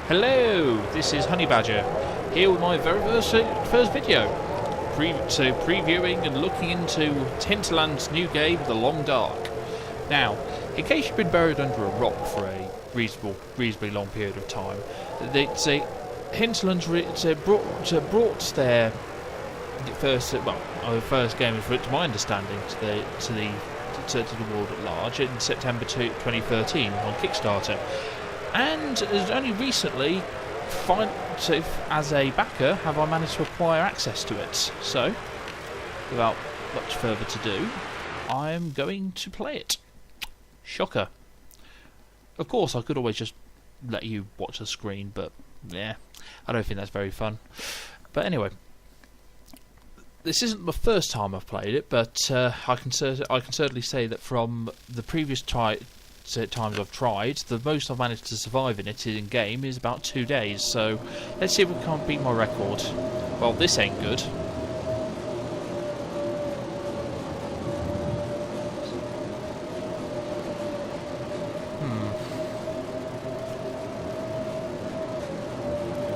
Hello, this is Honey Badger, here with my very first video, previewing and looking into Tinterland's new game, The Long Dark. Now, in case you've been buried under a rock for a reasonably long period of time, Hinterland's brought their first game, to my understanding, to the world at large in September 2013 on Kickstarter. And only recently, as a backer, have I managed to acquire access to it. So, without much further to do, I am going to play it. Shocker. Of course, I could always just let you watch the screen, but yeah, I don't think that's very fun. But anyway, this isn't the first time I've played it, but I can certainly say that from the previous times I've tried, the most I've managed to survive in it in game is about 2 days. So let's see if we can't beat my record. Well, this ain't good.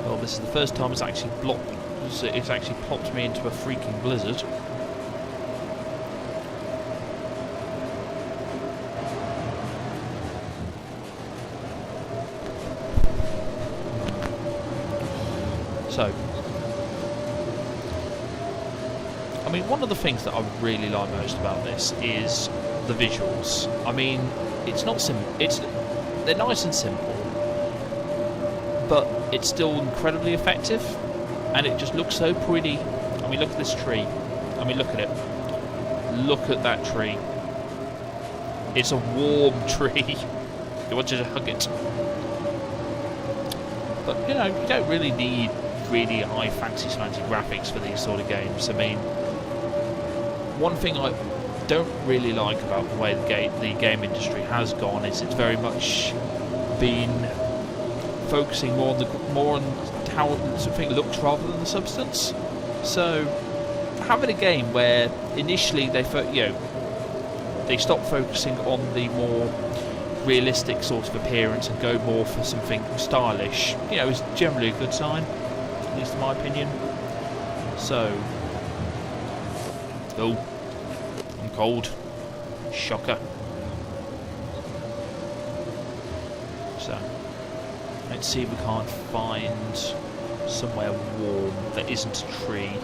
Well, this is the first time it's actually popped me into a freaking blizzard. So, I mean, one of the things that I really like most about this is the visuals. I mean, it's not they're nice and simple, but it's still incredibly effective, and it just looks so pretty. I mean, look at this tree. I mean, look at it. Look at that tree. It's a warm tree. You want you to hug it. But, you know, you don't really need really high fancy graphics for these sort of games. I mean, one thing I don't really like about the way the game industry has gone is it's very much been focusing more on how something looks rather than the substance. So having a game where initially they stop focusing on the more realistic sort of appearance and go more for something stylish, is generally a good sign, at least in my opinion. So, oh, I'm cold. Shocker. So, let's see if we can't find somewhere warm that isn't a tree.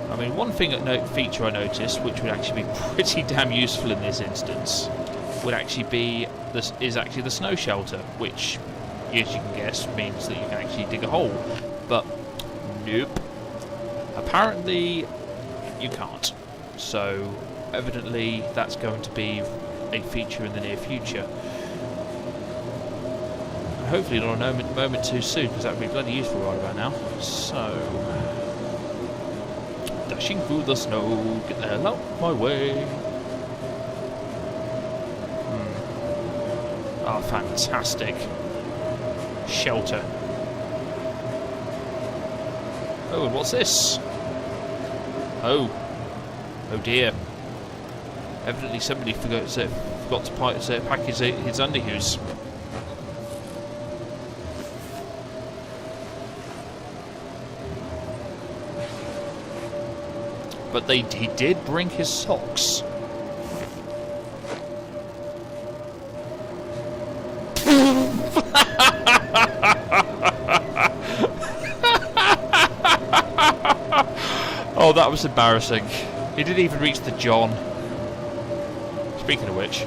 I mean, one feature I noticed, which would actually be pretty damn useful in this instance, would actually be the snow shelter, which, as you can guess, means that you can actually dig a hole. But nope. Apparently, you can't. So, evidently, that's going to be a feature in the near future. Hopefully not a moment too soon, because that would be bloody useful right about now. So, dashing through the snow, get the hell out my way. Oh, fantastic. Shelter. Oh, and what's this? Oh dear. Evidently somebody forgot to pack his underoos. But he did bring his socks. Oh, that was embarrassing. He didn't even reach the John. Speaking of which.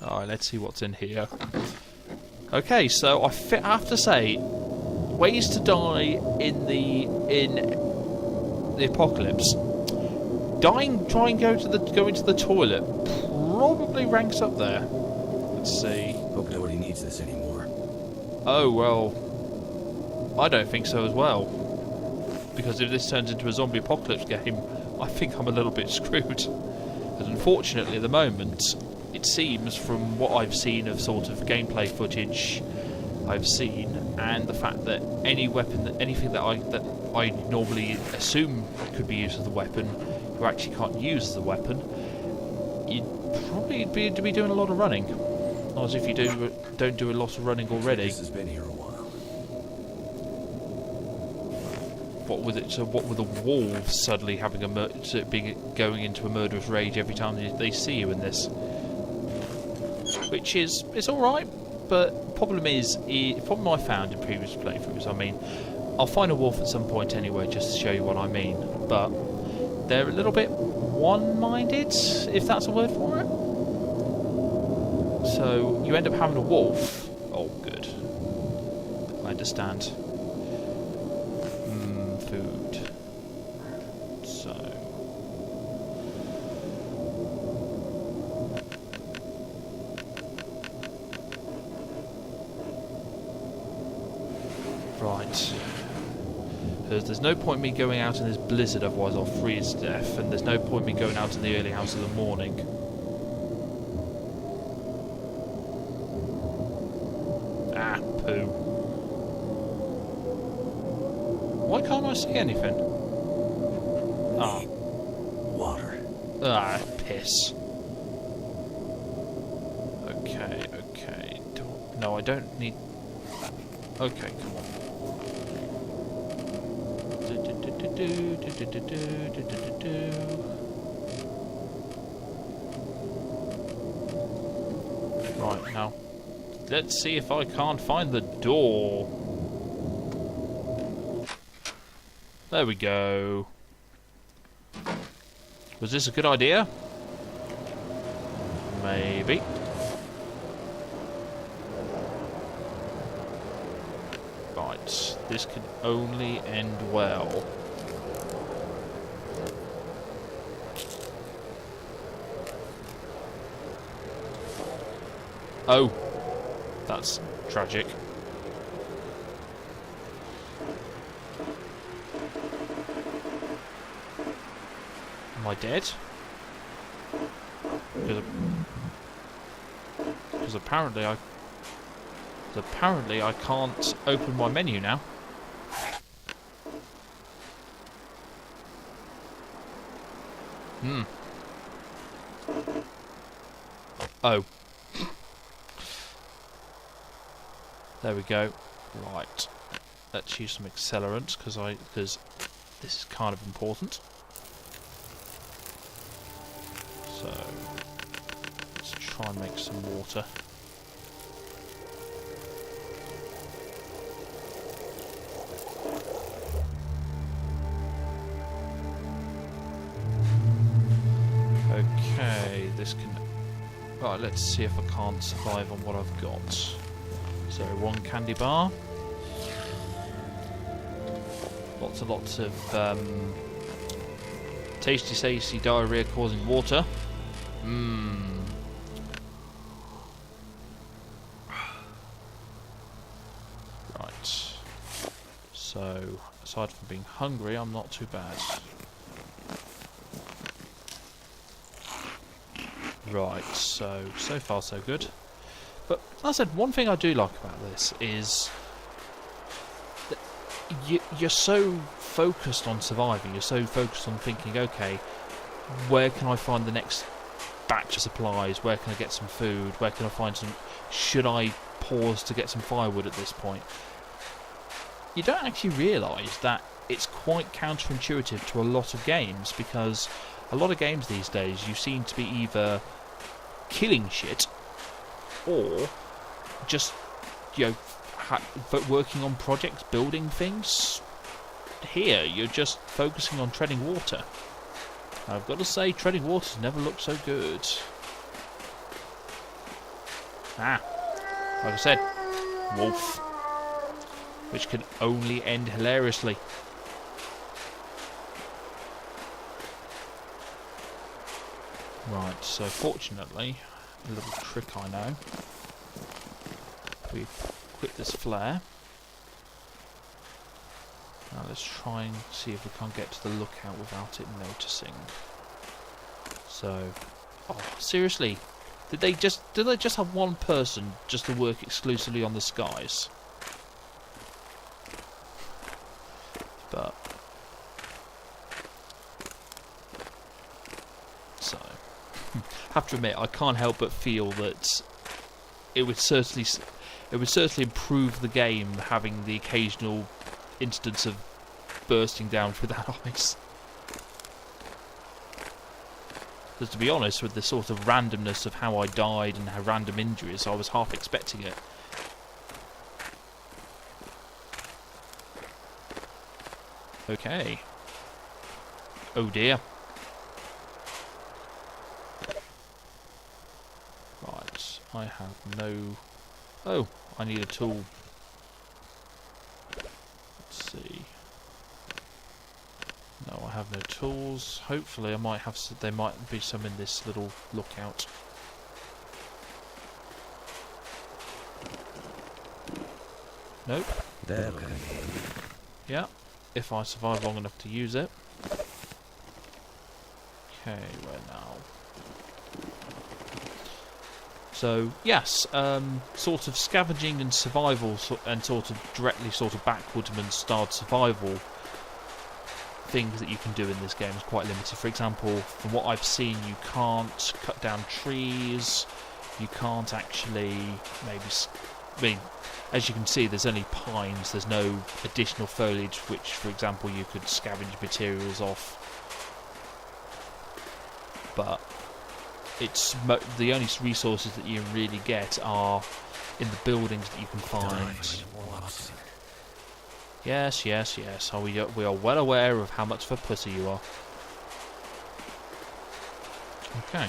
Alright, let's see what's in here. Okay, so I have to say, ways to die in the apocalypse. Trying to go into the toilet probably ranks up there. Let's see. Hope nobody needs this anymore. Oh well, I don't think so as well. Because if this turns into a zombie apocalypse game, I think I'm a little bit screwed. But unfortunately, at the moment, it seems from what I've seen of sort of gameplay footage I've seen, and the fact that anything that I normally assume could be used as a weapon, you actually can't use as a weapon, you'd probably be doing a lot of running. Not as if you don't do a lot of running already. This has been here a while. What with it? So what with the wolves suddenly having going into a murderous rage every time they see you in this, which is it's all right, but problem I found in previous playthroughs. I mean, I'll find a wolf at some point anyway, just to show you what I mean. But they're a little bit one-minded, if that's a word for it. So you end up having a wolf. Oh, good. I understand. Food. So. Right. Because there's no point me going out in this blizzard, otherwise I'll freeze to death, and there's no point me going out in the early hours of the morning. Ah, poo. Why can't I see anything? Ah. Water. Ah, piss. Okay. No, I don't need... Okay, come on. Right, now, let's see if I can't find the door. There we go. Was this a good idea? Maybe. Right, this can only end well. Oh, that's tragic. Am I dead? Because apparently I can't open my menu now. Oh. There we go. Right. Let's use some accelerant because this is kind of important. So let's try and make some water. Okay, this can... Right, let's see if I can't survive on what I've got. So, one candy bar. Lots and lots of tasty diarrhea causing water. Right. So, aside from being hungry, I'm not too bad. Right, so far so good. But, as I said, one thing I do like about this is that you're so focused on surviving, you're so focused on thinking, okay, where can I find the next batch of supplies, where can I get some food, where can I find some... Should I pause to get some firewood at this point? You don't actually realise that it's quite counterintuitive to a lot of games, because a lot of games these days you seem to be either killing shit or just, you know, working on projects, building things. Here, you're just focusing on treading water. I've got to say, treading water's never looked so good. Like I said, wolf. Which can only end hilariously. Right, so fortunately, a little trick I know. We quit this flare. Now let's try and see if we can't get to the lookout without it noticing. So, oh, seriously, did they just have one person just to work exclusively on the skies? But so have to admit, I can't help but feel that it would certainly improve the game having the occasional instance of bursting down through that ice. Because to be honest, with the sort of randomness of how I died and how random injuries, I was half expecting it. Okay. Oh dear. Right, I have no... Oh, I need a tool. Let's see. No, I have no tools. Hopefully I might have there might be some in this little lookout. Nope. There. Yeah, if I survive long enough to use it. Okay, where now? So, yes, sort of scavenging and survival and sort of directly sort of backwoodman styled survival things that you can do in this game is quite limited. For example, from what I've seen, you can't cut down trees, you can't actually I mean, as you can see, there's only pines, there's no additional foliage which, for example, you could scavenge materials off. But it's the only resources that you really get are in the buildings that you can find. Yes, yes, yes. We are well aware of how much of a pussy you are. Okay.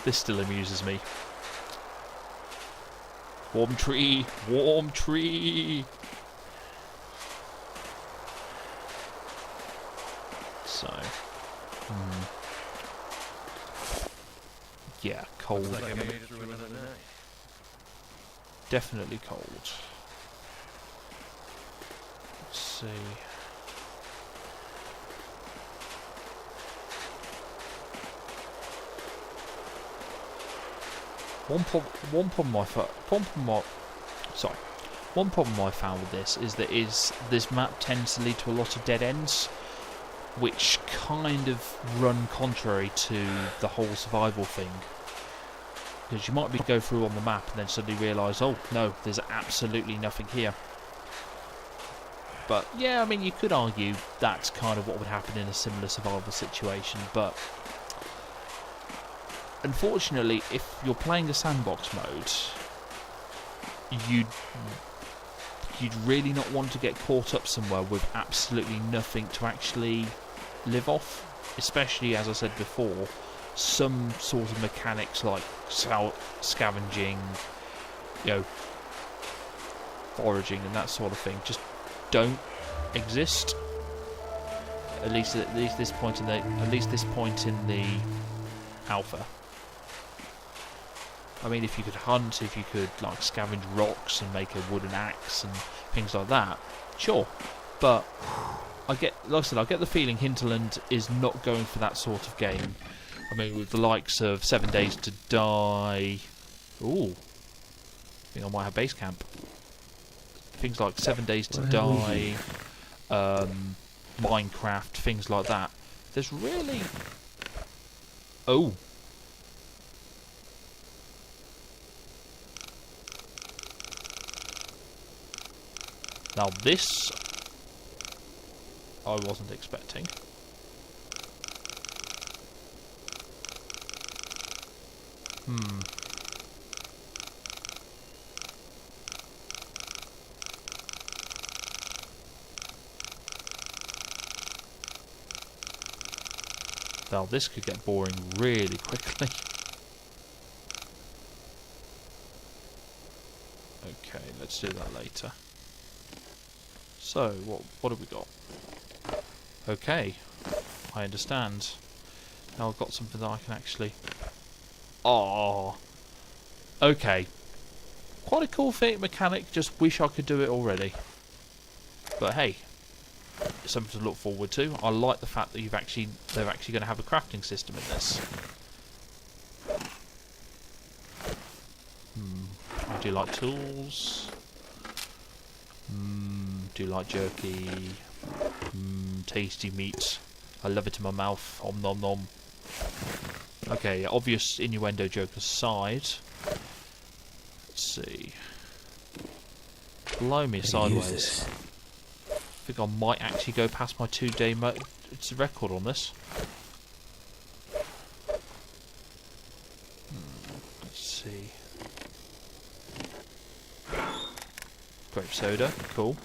This still amuses me. Warm tree! Warm tree! So... yeah, cold. Looks like I made it through another night. Definitely cold. Let's see. One problem I found with this is that this map tends to lead to a lot of dead ends, which kind of run contrary to the whole survival thing. Because you might go through on the map and then suddenly realise, oh no, there's absolutely nothing here. But yeah, I mean, you could argue that's kind of what would happen in a similar survival situation, but unfortunately, if you're playing the sandbox mode, you'd really not want to get caught up somewhere with absolutely nothing to actually live off, especially, as I said before, some sort of mechanics like scavenging, foraging and that sort of thing just don't exist. At least this point in the alpha. I mean, if you could hunt, if you could like scavenge rocks and make a wooden axe and things like that, sure. But I get the feeling Hinterland is not going for that sort of game. I mean, with the likes of 7 Days to Die, ooh, I think I might have base camp. Things like 7 Days to Die, Minecraft, things like that. There's really, oh. Now this, I wasn't expecting. Now this could get boring really quickly. Okay, let's do that later. So, what have we got? Okay, I understand. Now I've got something that I can actually... Oh, okay. Quite a cool mechanic, just wish I could do it already. But hey, it's something to look forward to. I like the fact that they're actually going to have a crafting system in this. I do like tools. Do like jerky. Tasty meat. I love it in my mouth. Om nom nom. Okay, obvious innuendo joke aside. Let's see. Blow me sideways. I think I might actually go past my 2-day record on this. Let's see. Grape soda, cool.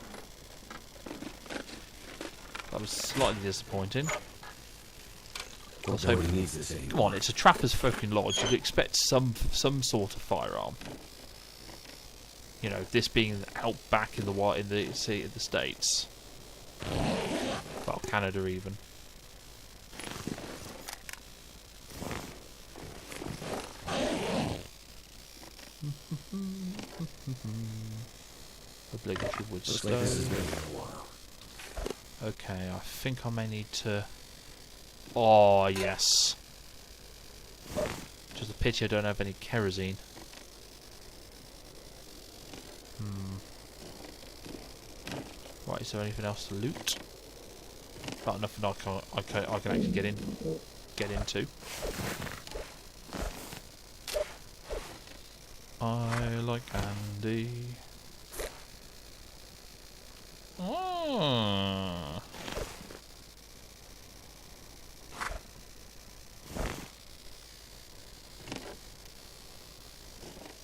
That was slightly disappointing. I was hoping. Come on, it's a trapper's fucking lodge. You'd expect some sort of firearm. You know, this being out back in the States. Well, Canada even. Obligatory wood stove. Like this has been a while. Okay, I think I may need to... Oh, yes. Just a pity I don't have any kerosene. Right, is there anything else to loot? About nothing I can actually get into. I like candy. Ah.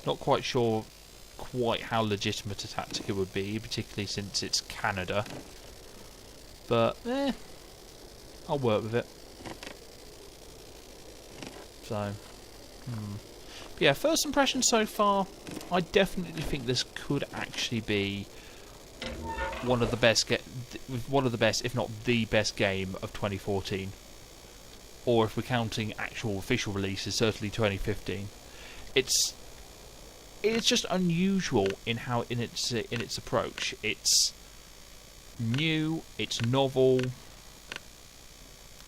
Not quite sure quite how legitimate a tactic it would be, particularly since it's Canada. But, I'll work with it. So, But yeah, first impression so far, I definitely think this could actually be one of the best, if not the best game of 2014. Or if we're counting actual official releases, certainly 2015. It's just unusual in its approach. It's new, it's novel.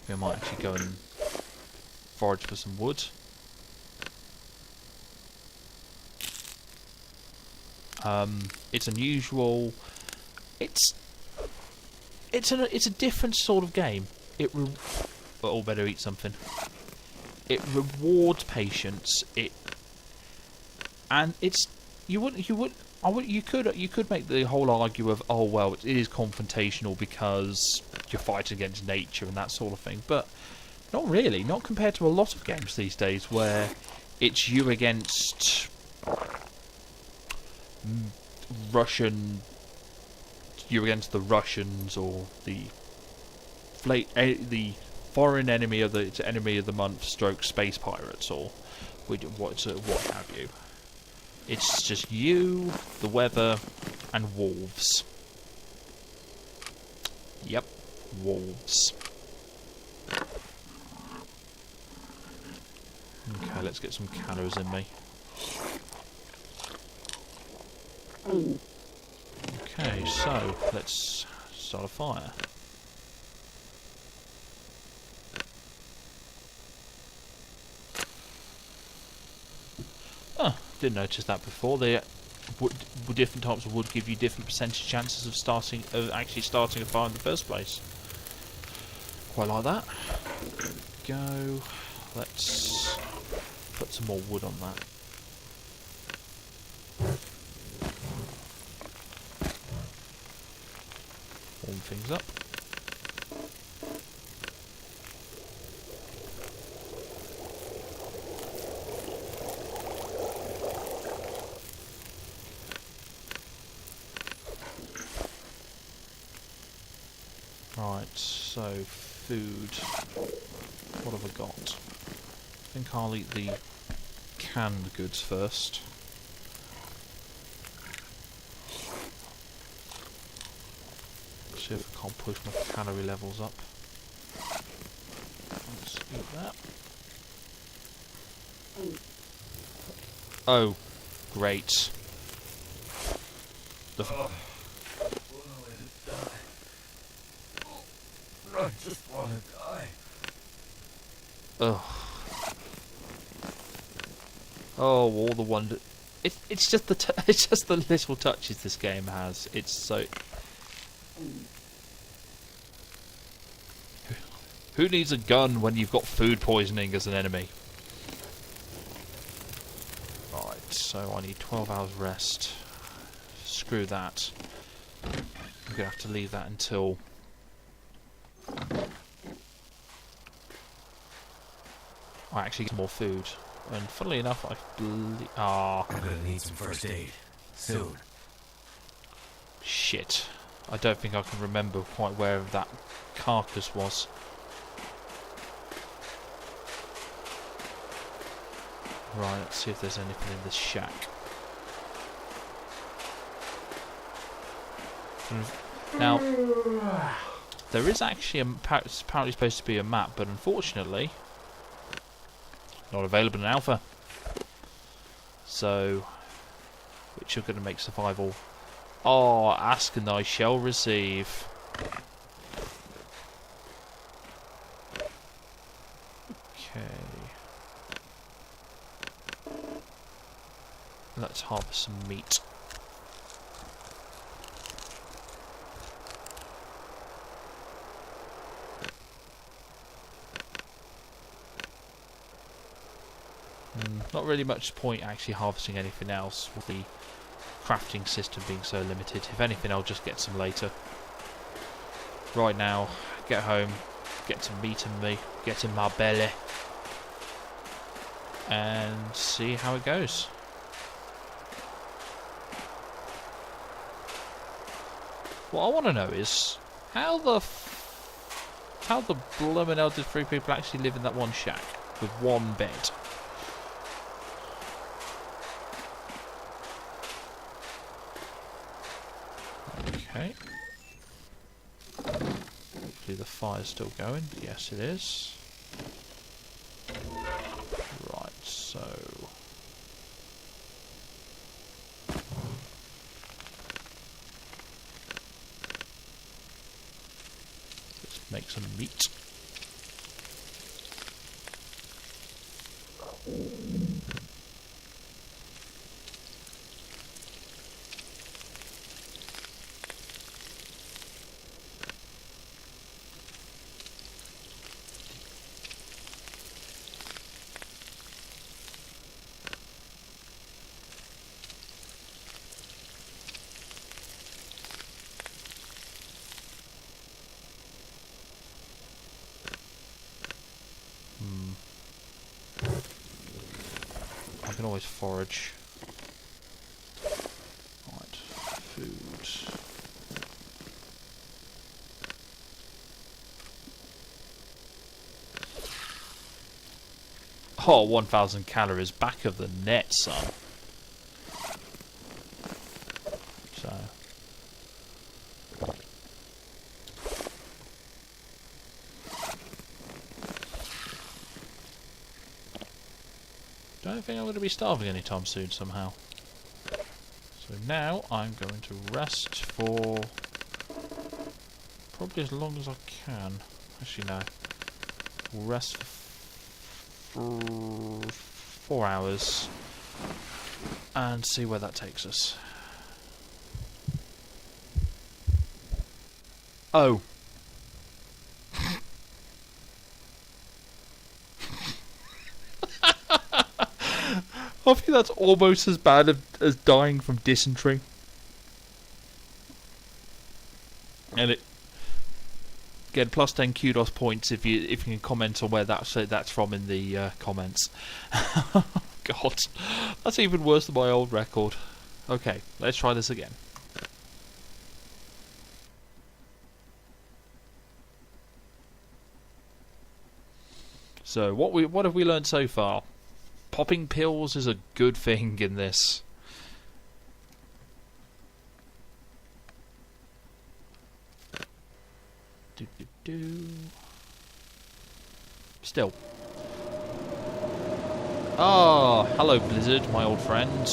We might actually go and forage for some wood. It's unusual. It's a different sort of game. Well, better eat something. It rewards patience. You could make the whole argument of, oh well, it is confrontational because you're fighting against nature and that sort of thing, but not really. Not compared to a lot of games these days where it's you against you're against the Russians or the foreign enemy of the month stroke space pirates or what have you. It's just you, the weather, and wolves. Yep, wolves. Okay, let's get some calories in me. Okay, so let's start a fire. Oh, didn't notice that before. Different types of wood give you different percentage chances of actually starting a fire in the first place. Quite like that. Go. Let's put some more wood on that. Warm things up. Right, so food. What have I got? I think I'll eat the canned goods first. See if I can't push my calorie levels up. Let's eat that. Oh, great. I just want to die. Ugh. Oh, all the wonder. it's just it's just the little touches this game has. It's so. Who needs a gun when you've got food poisoning as an enemy? Right, so I need 12 hours rest. Screw that. I'm gonna have to leave that until. I actually get more food. And funnily enough, I believe. I'm gonna need some first aid. Soon. Shit. I don't think I can remember quite where that carcass was. Right, let's see if there's anything in this shack. Now, there is actually it's apparently supposed to be a map, but unfortunately, not available in alpha. So, which are going to make survival. Oh, ask and I shall receive. Okay. Let's harvest some meat. Not really much point actually harvesting anything else with the crafting system being so limited. If anything, I'll just get some later. Right now, get home, get some meat in me, get in my belly, and see how it goes. What I want to know is how the bloomin' hell did 3 people actually live in that one shack with one bed? Okay. Hopefully the fire's still going. Yes, it is. Right, so. Let's make some meat. I can always forage. Right, food. Oh, 1,000 calories back of the net, son. So. Don't think I'm going to be starving anytime soon somehow. So now I'm going to rest for probably as long as I can. Actually no. We'll rest for 4 hours and see where that takes us. Oh. I think that's almost as bad as dying from dysentery. And it get plus 10 kudos points if you can comment on where that's from in the comments. God, that's even worse than my old record. Okay, let's try this again. So what have we learned so far? Popping pills is a good thing in this. Still. Ah, hello Blizzard, my old friend.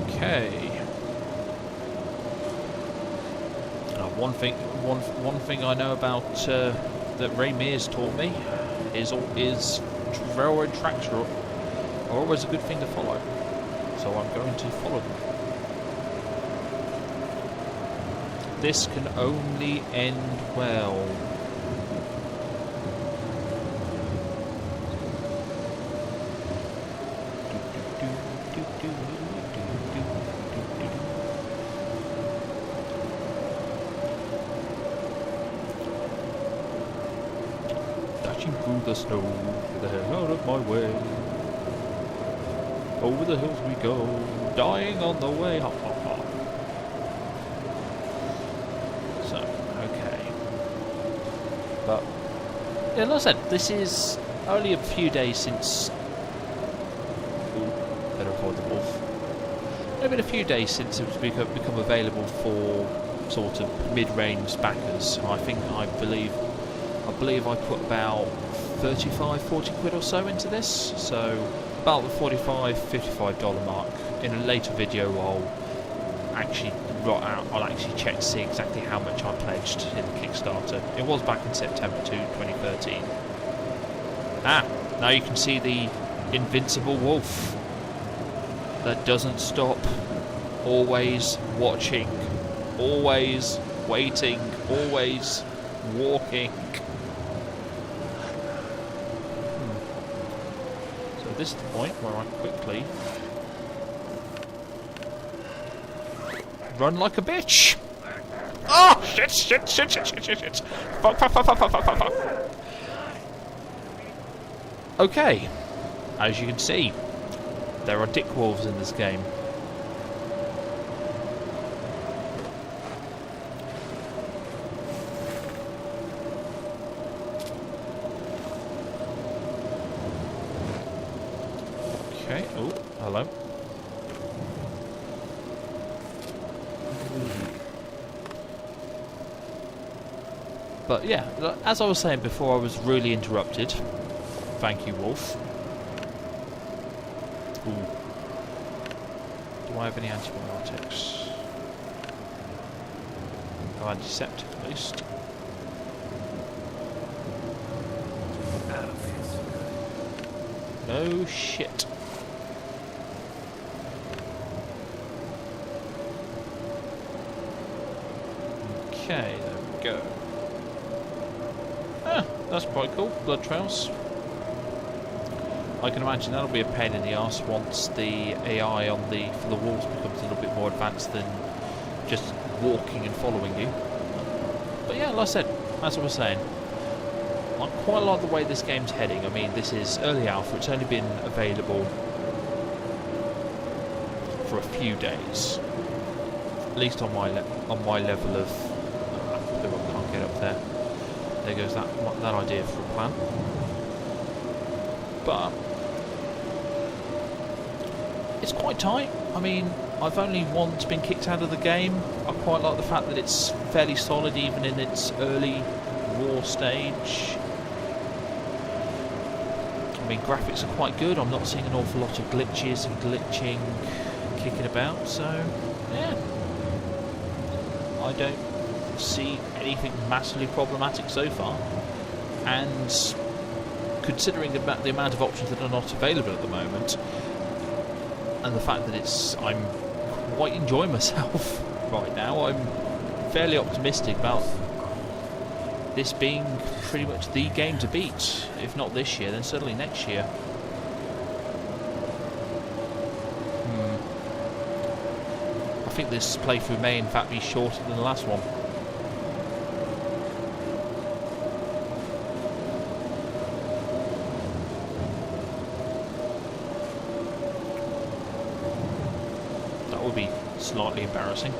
Okay. One thing I know about that Ray Mears taught me is railroad are always a good thing to follow. So I'm going to follow them. This can only end well. Dashing through the snow, with the hell out of my way. Over the hills we go, dying on the way. Ha ha ha. So, okay. But, yeah, like I said, this is only a few days since... Ooh, better avoid the wolf. It's been a few days since it was become available for sort of mid-range backers. I believe I put about 35, 40 quid or so into this. So, about the $45, $55 mark. In a later video, I'll actually check to see exactly how much I pledged in the Kickstarter. It was back in September 2013. Now you can see the invincible wolf that doesn't stop, always watching, always waiting, always walking. This is the point where I quickly run like a bitch. Oh shit! Fuck. Okay, as you can see, there are dick wolves in this game. Okay, oh, hello. But yeah, as I was saying before, I was really interrupted. Thank you, Wolf. Ooh. Do I have any antibiotics? No antiseptic, at least. No shit. Okay, there we go. Ah, that's quite cool. Blood trails. I can imagine that'll be a pain in the arse once the AI for the wolves becomes a little bit more advanced than just walking and following you. But yeah, like I said, as I was saying, I quite like the way this game's heading. I mean, this is early alpha. It's only been available for a few days, at least on my level of. I can't get up there. There goes that idea for a plan. But it's quite tight. I mean, I've only once been kicked out of the game. I quite like the fact that it's fairly solid even in its early war stage. I mean, graphics are quite good. I'm not seeing an awful lot of glitches and glitching kicking about, so yeah, I don't see anything massively problematic so far. And considering the amount of options that are not available at the moment, and the fact that I'm quite enjoying myself right now, I'm fairly optimistic about this being pretty much the game to beat. If not this year, then certainly next year. I think this playthrough may in fact be shorter than the last one. That would be slightly embarrassing.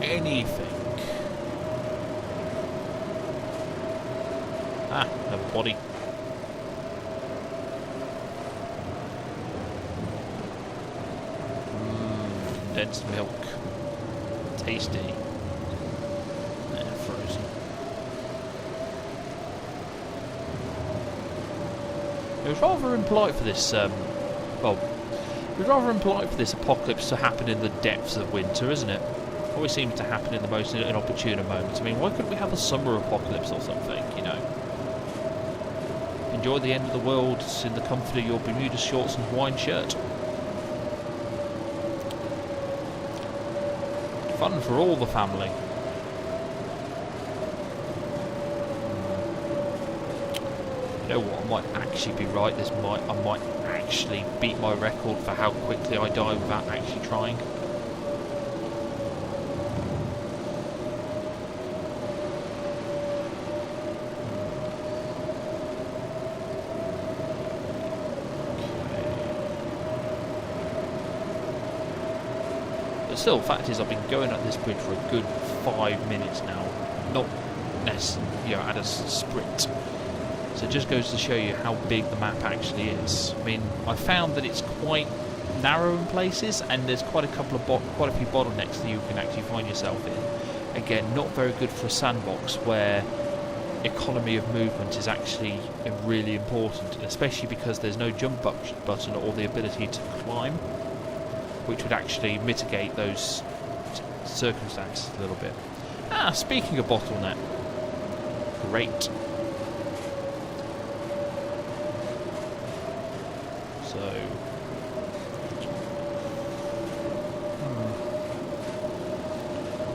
Anything. Another body. Condensed milk. Tasty. Frozen. It was rather impolite for this, it was rather impolite for this apocalypse to happen in the depths of winter, isn't it? Always seems to happen in the most inopportune moments. I mean, why couldn't we have a summer apocalypse or something, you know? Enjoy the end of the world in the comfort of your Bermuda shorts and Hawaiian shirt. Fun for all the family. You know what? I might actually be right. I might actually beat my record for how quickly I die without actually trying. But still, the fact is, I've been going up this bridge for a good 5 minutes now, not necessarily, you know, at a sprint. So it just goes to show you how big the map actually is. I mean, I found that it's quite narrow in places, and there's quite a few bottlenecks that you can actually find yourself in. Again, not very good for a sandbox where economy of movement is actually really important, especially because there's no jump button or the ability to climb, which would actually mitigate those circumstances a little bit. Speaking of bottleneck, great. So,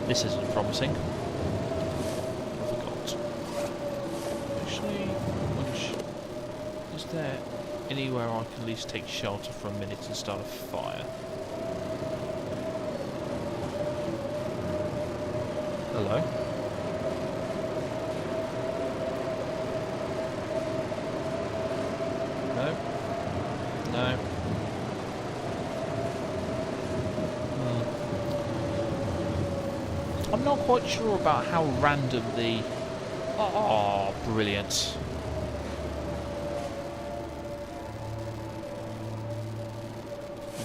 this isn't promising. I forgot. Actually, is there anywhere I can at least take shelter for a minute and start a fire? Hello? No? No? I'm not quite sure about how random the... Oh, brilliant.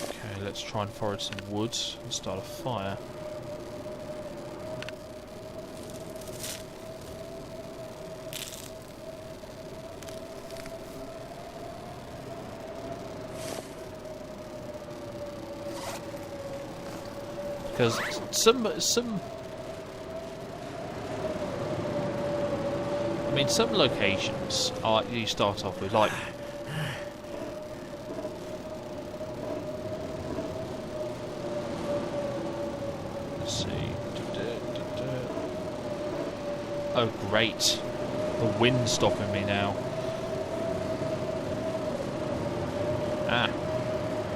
Okay, let's try and forage some wood and start a fire. Because some locations are, you start off with, like, let's see. Oh great, the wind's stopping me now.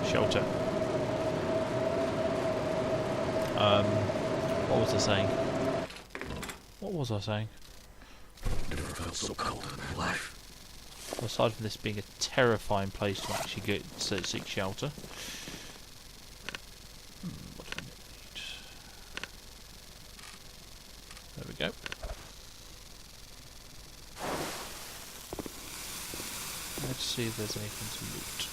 Shelter. What was I saying? What was I saying? Never felt so cold in my life. Aside from this being a terrifying place to actually seek shelter. What do I need? There we go. Let's see if there's anything to loot.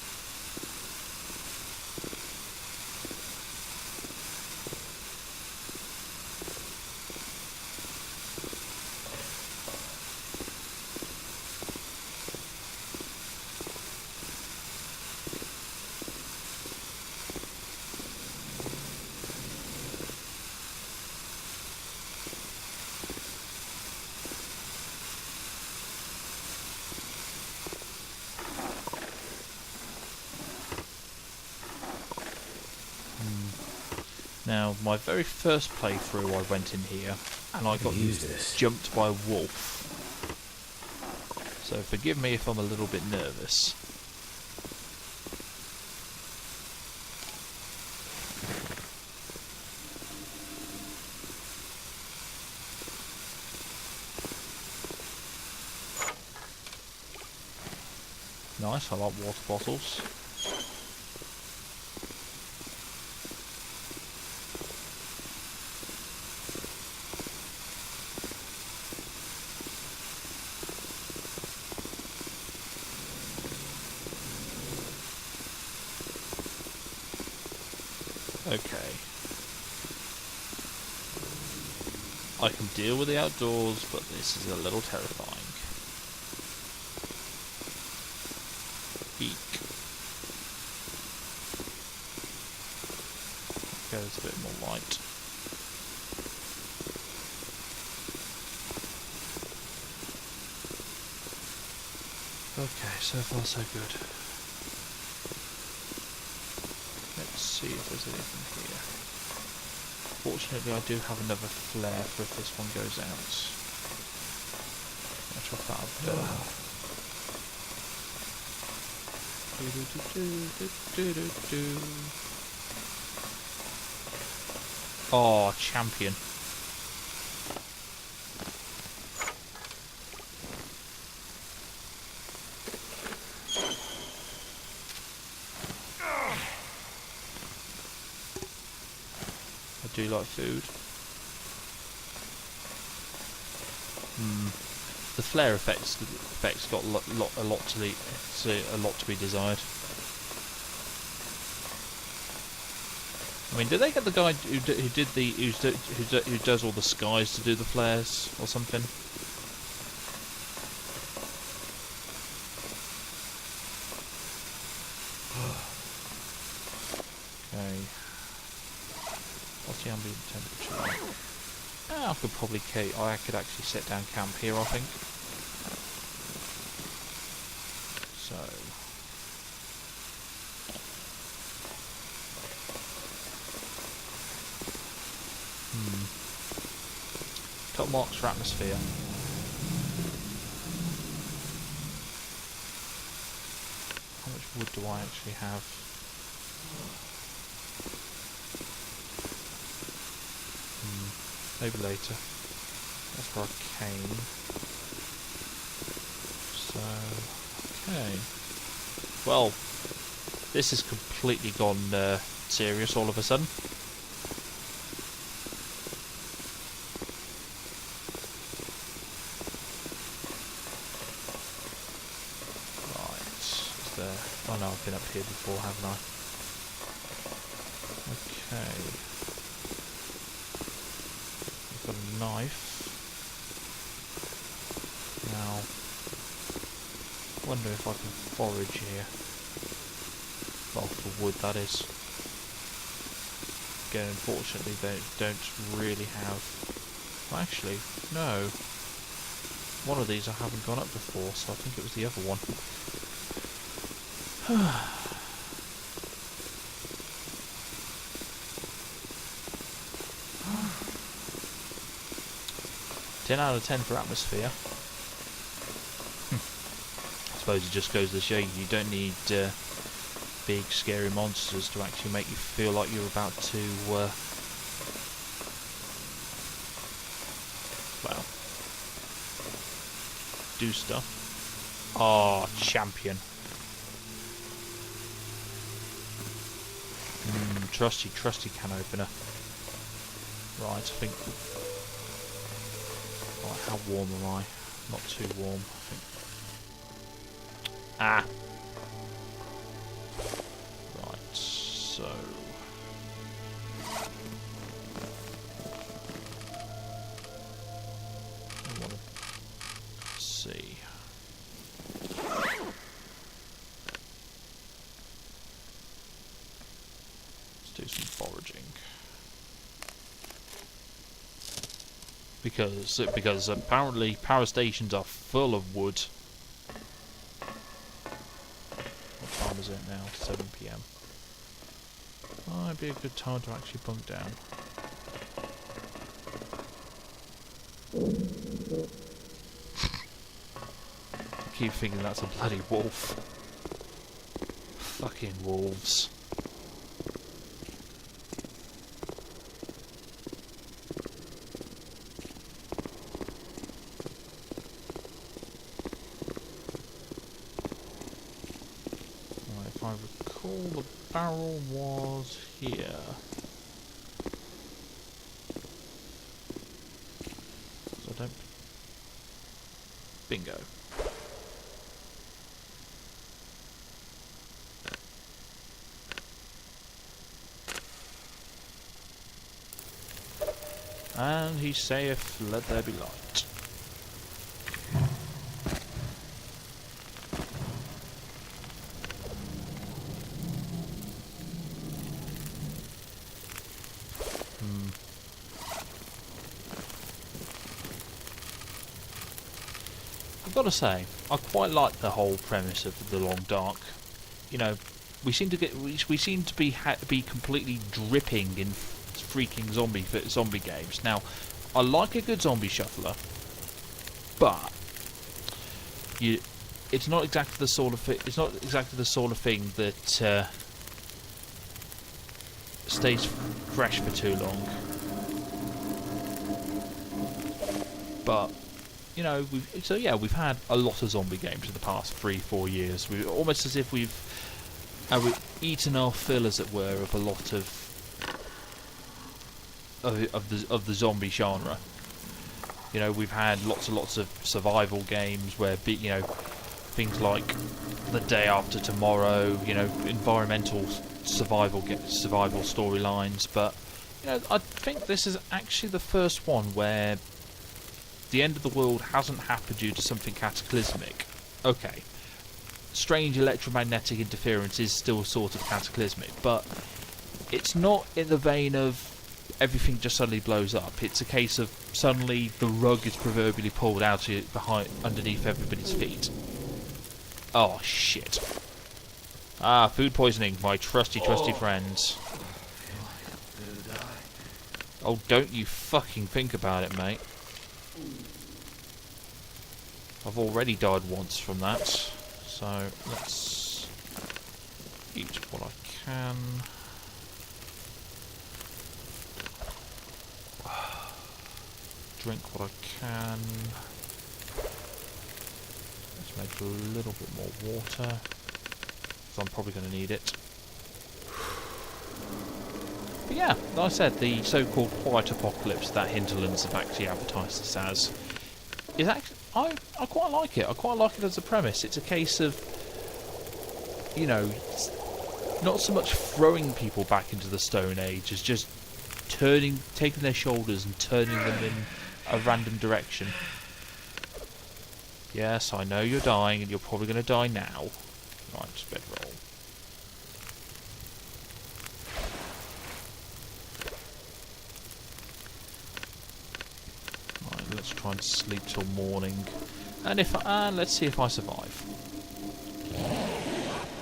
Now, my very first playthrough, I went in here and I got jumped by a wolf. So forgive me if I'm a little bit nervous. Nice, I like water bottles. Okay. I can deal with the outdoors, but this is a little terrifying. Eek. Okay, there's a bit more light. Okay, so far so good. Let's see if there's anything here. Fortunately, I do have another flare for if this one goes out. I'll chop that up there. Oh, champion. I do like food. The flare effects got a lot to be desired. I mean, did they get the guy who does all the skies to do the flares or something? Okay. What's the ambient temperature? I could actually set down camp here, I think. So. Top marks for atmosphere. How much wood do I actually have? Maybe later. That's where I came. So, okay. Well, this has completely gone serious all of a sudden. Right, is there... Oh no, I've been up here before, haven't I? Okay. Got a knife. Now, wonder if I can forage here. Well, for wood, that is. Again, unfortunately, they don't really have... Well, actually, no. One of these I haven't gone up before, so I think it was the other one. 10 out of 10 for atmosphere. I suppose it just goes to show you don't need big scary monsters to actually make you feel like you're about to well, do stuff. Oh, champion. Trusty can opener. Right, I think. Right, how warm am I? Not too warm, I think. Ah! Right, so... I want to see. Let's do some foraging. Because apparently power stations are full of wood. What time is it now? 7 PM. Might be a good time to actually bunk down. I keep thinking that's a bloody wolf. Fucking wolves. If I recall, the barrel was here. So I don't... Bingo. And he saith, let there be light. I've got to say, I quite like the whole premise of The Long Dark. You know, we seem to be completely dripping in freaking zombie games. Now, I like a good zombie shuffler, but it's not exactly the sort of thing that stays fresh for too long. But you know, we've had a lot of zombie games in the past 3-4 years. We almost as if we've eaten our fill, as it were, of a lot of the zombie genre. You know, we've had lots and lots of survival games where, you know, things like The Day After Tomorrow, you know, environmental survival storylines. But you know, I think this is actually the first one where the end of the world hasn't happened due to something cataclysmic. Okay, strange electromagnetic interference is still sort of cataclysmic, but it's not in the vein of everything just suddenly blows up. It's a case of suddenly the rug is proverbially pulled out underneath everybody's feet. Oh shit. Food poisoning, my trusty friends. Oh, don't you fucking think about it, mate. I've already died once from that, so let's eat what I can. Drink what I can. Let's make a little bit more water, because I'm probably going to need it. But yeah, like I said, the so-called quiet apocalypse that Hinterlands have actually advertised this as is actually, I quite like it. I quite like it as a premise. It's a case of, you know, not so much throwing people back into the Stone Age as just taking their shoulders and turning them in a random direction. Yes, I know you're dying, and you're probably going to die now. Right, bedroll. Right, let's try and sleep till morning, and let's see if I survive.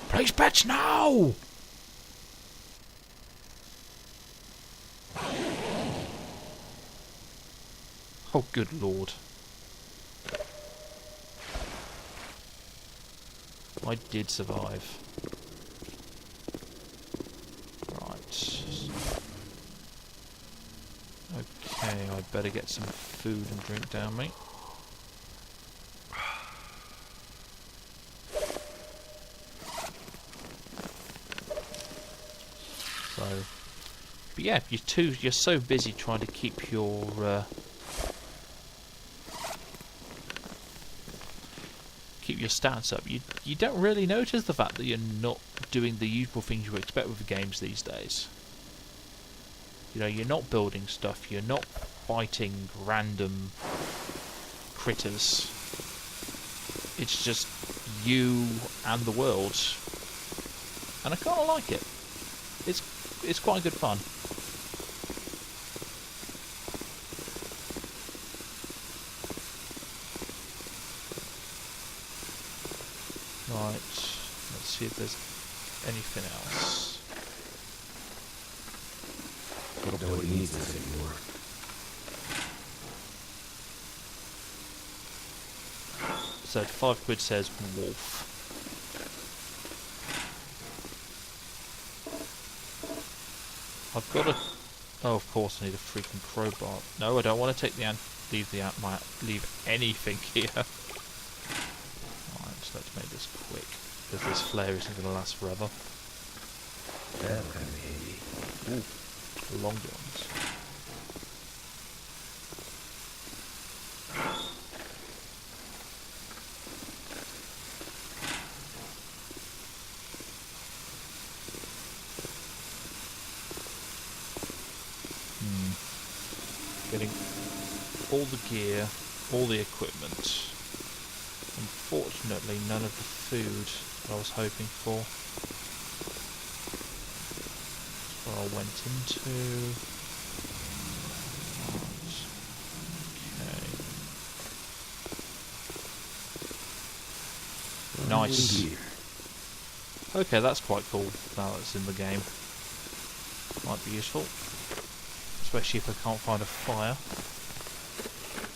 Place bets now! Oh, good lord. I did survive. Right. Okay, I'd better get some food and drink down me. So, but yeah, you're so busy trying to keep your stats up, you don't really notice the fact that you're not doing the usual things you expect with the games these days. You know, you're not building stuff, you're not fighting random critters. It's just you and the world, and I kind of like it. It's quite good fun. Right, let's see if there's anything else. I don't know what he needs this anymore. So 5 quid says wolf. I've got a... Oh, of course I need a freaking crowbar. No, I don't want to take leave anything here. Let's make this quick, because this flare isn't going to last forever. That'll come in handy. Ooh, long ones. Getting all the gear, all the equipment. Unfortunately, none of the food I was hoping for. That's where I went into. Right. nice. Here. Okay, that's quite cool now that's in the game. Might be useful. Especially if I can't find a fire.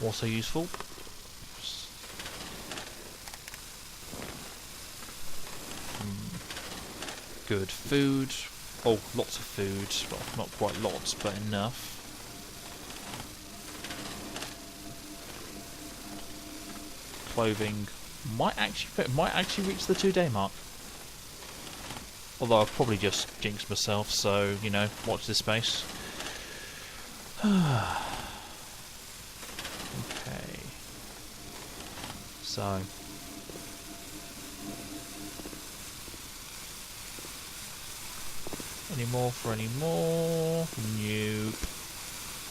Also useful. Good. Food. Oh, lots of food. Well, not quite lots, but enough. Clothing might actually reach the 2-day mark. Although I'll probably just jinx myself, so, you know, watch this space. Okay. So. Any more for any more? Nope.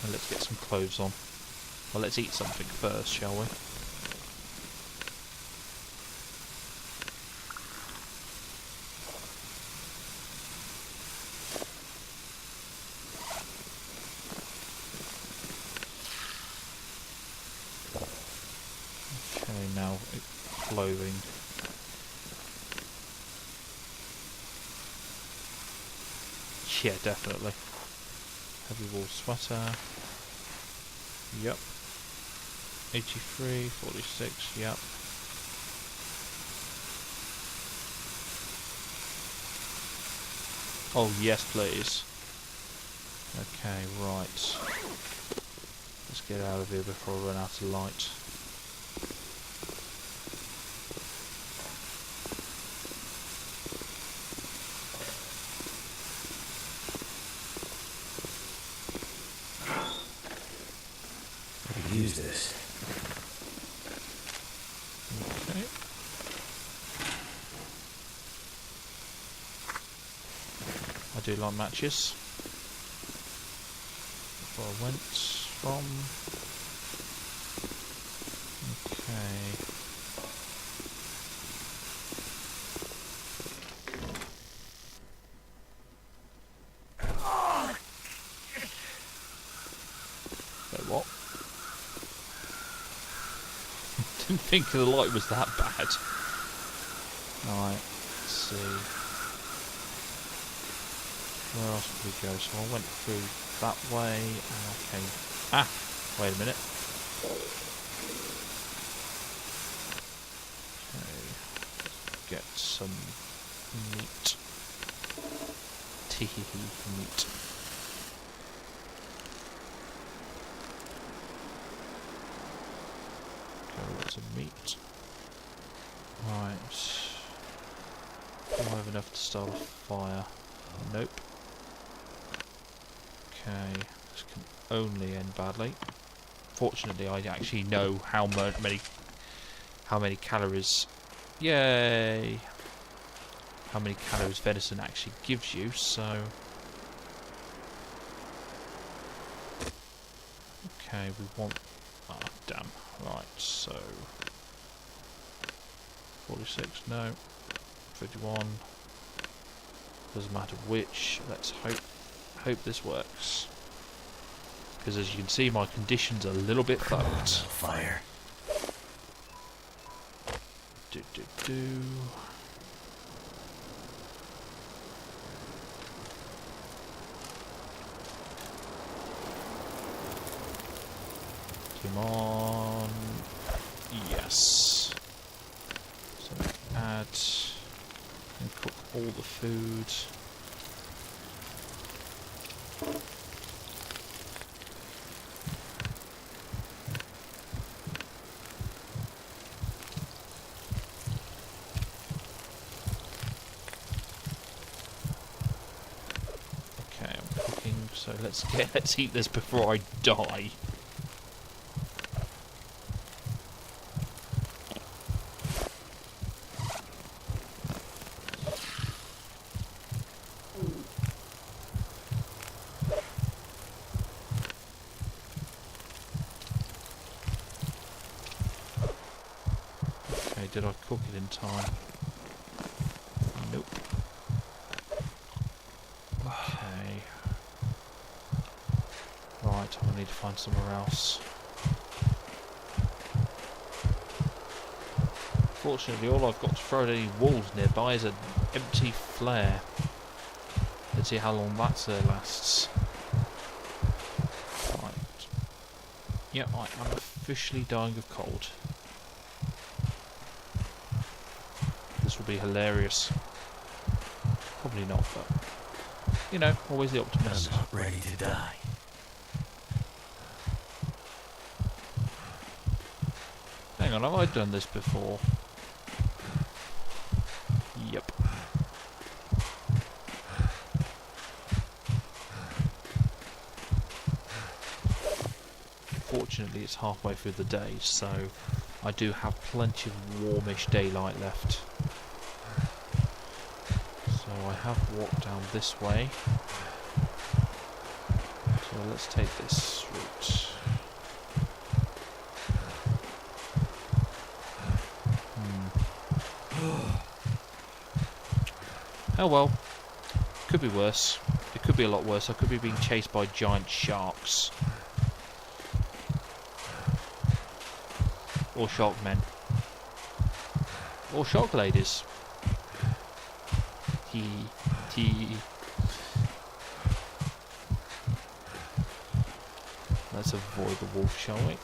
Well, let's get some clothes on. Well, let's eat something first, shall we? Okay, now clothing. Yeah, definitely. Heavy wool sweater. Yep. 83, 46, yep. Oh, yes, please. Okay, right. Let's get out of here before I run out of light. Use this. Okay. I do like matches. That's where I went from. Okay. Wait, what? Didn't think the light was that bad. Alright, let's see. Where else did we go? So I went through that way and I came... Ah! Wait a minute. Okay. Get some meat. Teehee meat. Lots of meat. Right. Do I have enough to start a fire? Nope. Okay. This can only end badly. Fortunately, I actually know how many calories. Yay! How many calories venison actually gives you, so. Okay, we want. Ah, damn. Right, so 46, no. 51. Doesn't matter which. Let's hope this works. Because as you can see, my condition's a little bit fucked. Fire. Do. Come on. Yes. So add and cook all the food. Okay, I'm cooking, so let's eat this before I die. Did I cook it in time? Nope. Okay. Right, I need to find somewhere else. Unfortunately, all I've got to throw at any walls nearby is an empty flare. Let's see how long that lasts. Right. Yep, I am officially dying of cold. This will be hilarious. Probably not, but you know, always the optimist. I'm not ready to die. Hang on, have I done this before? Yep. Fortunately, it's halfway through the day, so I do have plenty of warmish daylight left. So I have walked down this way. So let's take this route. Oh well. Could be worse. It could be a lot worse. I could be being chased by giant sharks. Or shark men. Or shark ladies. Let's avoid the wolf, shall we?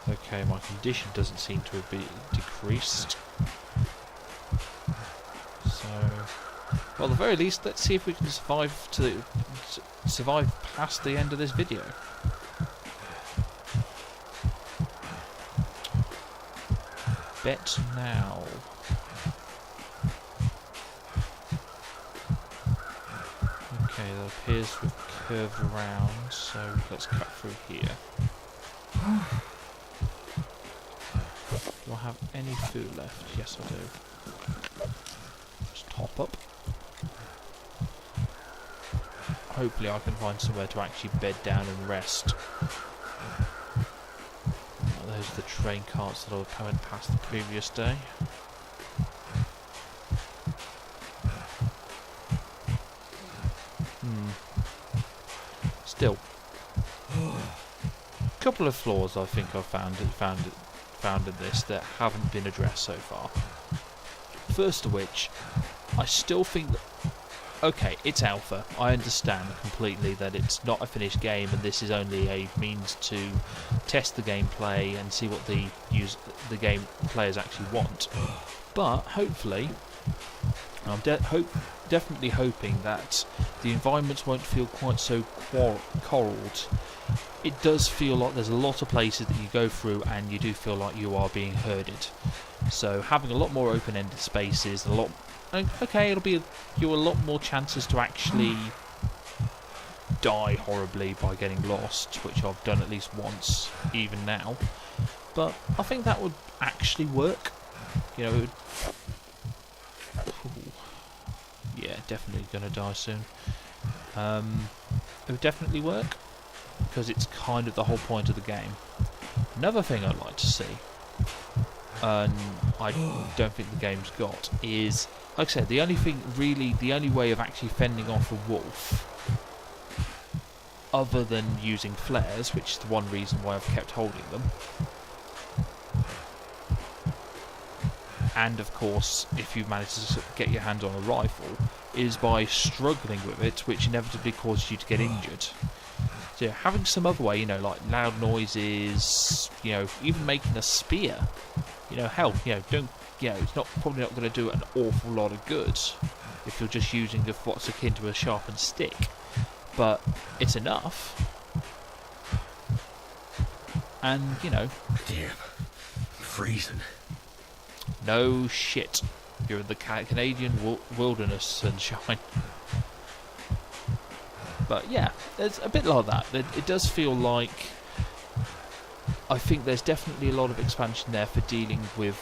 Okay, my condition doesn't seem to have been decreased. So, well, at the very least, let's see if we can survive past the end of this video. Bet now. Okay, that appears we've curved around, so let's cut through here. Do I have any food left? Yes, I do. Just top up. Hopefully I can find somewhere to actually bed down and rest. Those are the train carts that I was coming past the previous day. Still. A couple of flaws I think I've found in this that haven't been addressed so far. First of which, I still think that, okay, it's alpha. I understand completely that it's not a finished game and this is only a means to test the gameplay and see what the game players actually want. But hopefully, I'm definitely hoping that the environments won't feel quite so cold. It does feel like there's a lot of places that you go through and you do feel like you are being herded. So having a lot more open-ended spaces, okay, it'll be you a lot more chances to actually die horribly by getting lost, which I've done at least once, even now. But I think that would actually work. You know, it would. Yeah, definitely gonna die soon. It would definitely work because it's kind of the whole point of the game. Another thing I'd like to see, and I don't think the game's got, is, like I said, the only way of actually fending off a wolf, other than using flares, which is the one reason why I've kept holding them, and of course, if you manage to get your hands on a rifle, is by struggling with it, which inevitably causes you to get injured. So yeah, having some other way, you know, like loud noises, you know, even making a spear, you know, hell, you know, it's probably not going to do an awful lot of good if you're just using what's akin to a sharpened stick, but it's enough. And you know, Damn, I'm freezing. No shit. You're in the Canadian wilderness, sunshine. But yeah, there's a bit like that. It does feel like, I think there's definitely a lot of expansion there for dealing with,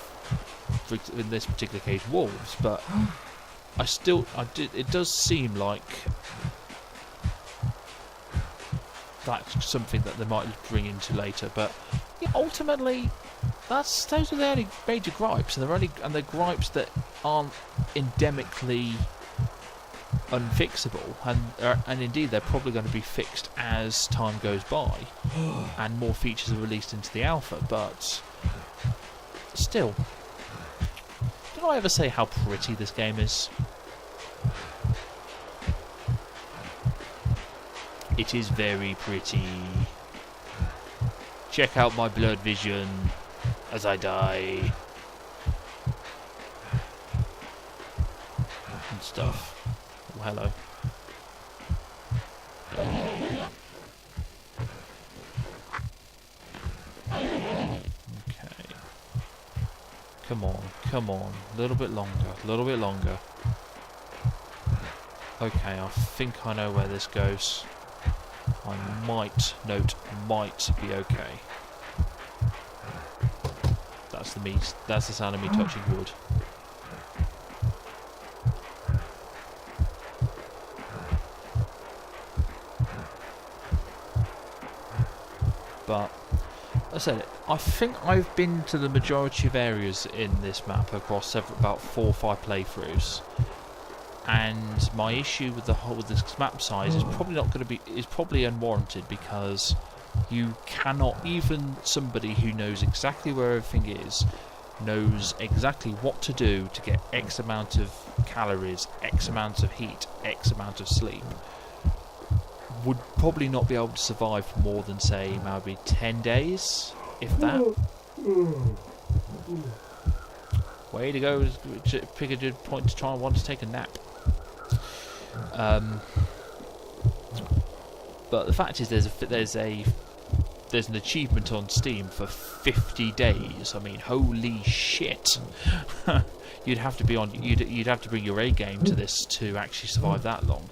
in this particular case, wolves. But it does seem like that's something that they might bring into later. But yeah, ultimately, those are the only major gripes, and they're gripes that aren't endemically unfixable, and indeed they're probably going to be fixed as time goes by and more features are released into the alpha. But still, did I ever say how pretty this game is? It is very pretty. Check out my blurred vision as I die and stuff. Oh, hello. Okay. Come on, come on. A little bit longer, a little bit longer. Okay, I think I know where this goes. I might be okay. That's the sound of me touching wood. But I said, I think I've been to the majority of areas in this map across about 4 or 5 playthroughs, and my issue with this map size is probably unwarranted, because you cannot, even somebody who knows exactly where everything is, knows exactly what to do to get X amount of calories, X amount of heat, X amount of sleep, would probably not be able to survive for more than, say, maybe 10 days, if that. Way to go, pick a good point to try and want to take a nap. But the fact is, there's an achievement on Steam for 50 days. I mean, holy shit! You'd have to bring your A game to this to actually survive that long.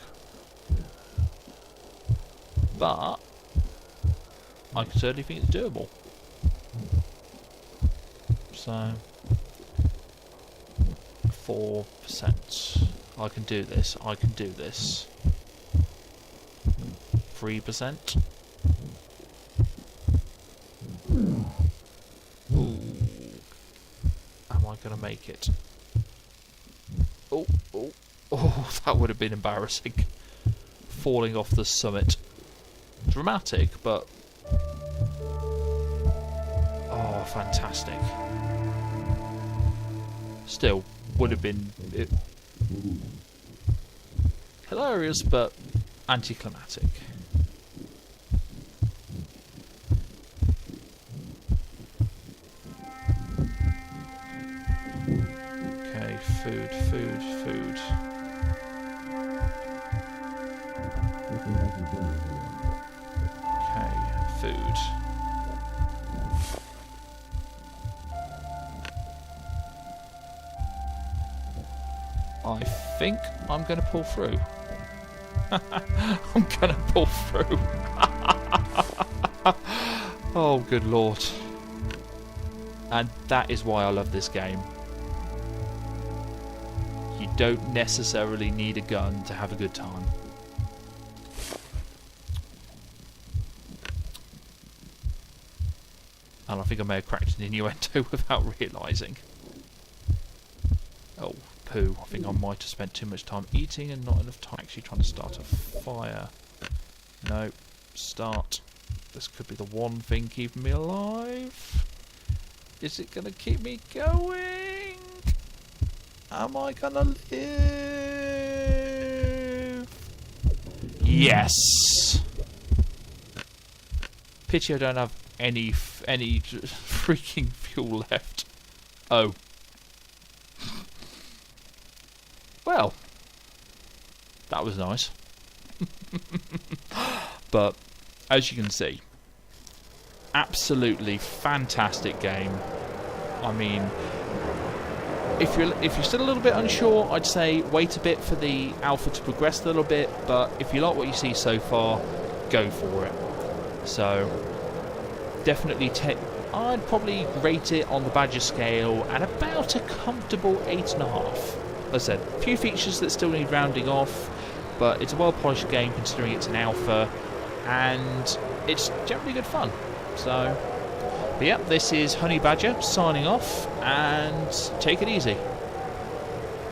But I certainly think it's doable. So 4%. I can do this. I can do this. 3%. Ooh. Am I gonna make it? Oh, that would have been embarrassing. Falling off the summit. Dramatic, but oh, fantastic. Still, would have been hilarious, but anticlimactic. Okay, food. Food. I think I'm going to pull through. I'm going to pull through. Oh, good lord. And that is why I love this game. You don't necessarily need a gun to have a good time. And I think I may have cracked an innuendo without realising. Oh, poo. I think I might have spent too much time eating and not enough time actually trying to start a fire. No. Start. This could be the one thing keeping me alive. Is it going to keep me going? Am I going to live? Yes! Pity I don't have any freaking fuel left. Oh. Well, that was nice. But as you can see, absolutely fantastic game. I mean, if you're still a little bit unsure, I'd say wait a bit for the alpha to progress a little bit. But if you like what you see so far, go for it. So definitely I'd probably rate it on the Badger scale at about a comfortable 8.5. As I said, a few features that still need rounding off, but it's a well-polished game considering it's an alpha, and it's generally good fun. So, But yep, this is Honey Badger signing off, and take it easy.